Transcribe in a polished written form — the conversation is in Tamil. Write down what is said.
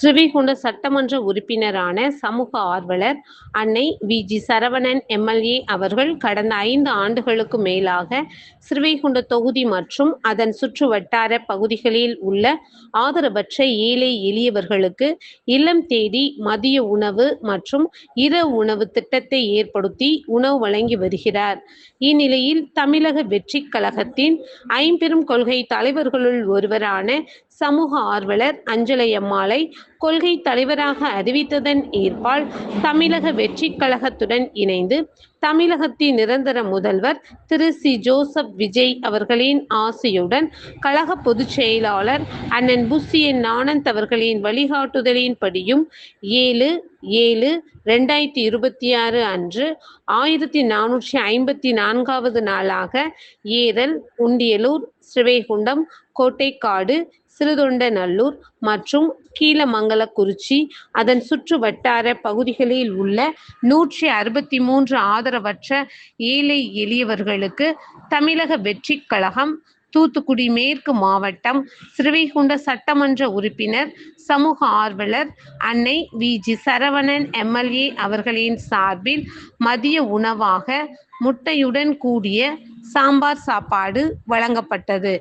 ஸ்ரீவைகுண்ட சட்டமன்ற உறுப்பினரான சமூக ஆர்வலர் அன்னை வி.ஜி. சரவணன் எம்.எல்.ஏ. அவர்கள் கடந்த 5 ஆண்டுகளுக்கு மேலாக ஸ்ரீவைகுண்ட தொகுதி மற்றும் அதன் சுற்றுவட்டார பகுதிகளில் உள்ள ஆதரவற்ற ஏழை எளியவர்களுக்கு இல்லம் தேடி மதிய உணவு மற்றும் இரவு உணவு திட்டத்தை ஏற்படுத்தி உணவு வழங்கி வருகிறார். இந்நிலையில் தமிழக வெற்றிக் கழகத்தின் ஐம்பெரும் கொள்கை தலைவர்களுள் ஒருவரான சமூக ஆர்வலர் அஞ்சலையம்மாளை கொள்கை தலைவராக அறிவித்ததன் ஏற்பால் தமிழக வெற்றிக் கழகத்துடன் இணைந்து தமிழகத்தின் நிரந்தர முதல்வர் திரு சி. ஜோசப் விஜய் அவர்களின் ஆசையுடன் கழக பொதுச் செயலாளர் அண்ணன் புஷி என். ஆனந்த் அவர்களின் வழிகாட்டுதலின்படியும் 7/7/2026 அன்று 1454வது நாளாக ஏரல், உண்டியலூர், ஸ்ரீவைகுண்டம், கோட்டைக்காடு, சிறுதொண்டநல்லூர் மற்றும் கீழமங்கலக்குறிச்சி அதன் சுற்று வட்டார பகுதிகளில் உள்ள 163 ஆதரவற்ற ஏழை எளியவர்களுக்கு தமிழக வெற்றிக் கழகம் தூத்துக்குடி மேற்கு மாவட்டம் ஸ்ரீவைகுண்ட சட்டமன்ற உறுப்பினர் சமூக ஆர்வலர் அன்னை வி.ஜி. சரவணன் எம்.எல்.ஏ. அவர்களின் சார்பில் மதிய உணவாக முட்டையுடன் கூடிய சாம்பார் சாப்பாடு வழங்கப்பட்டது.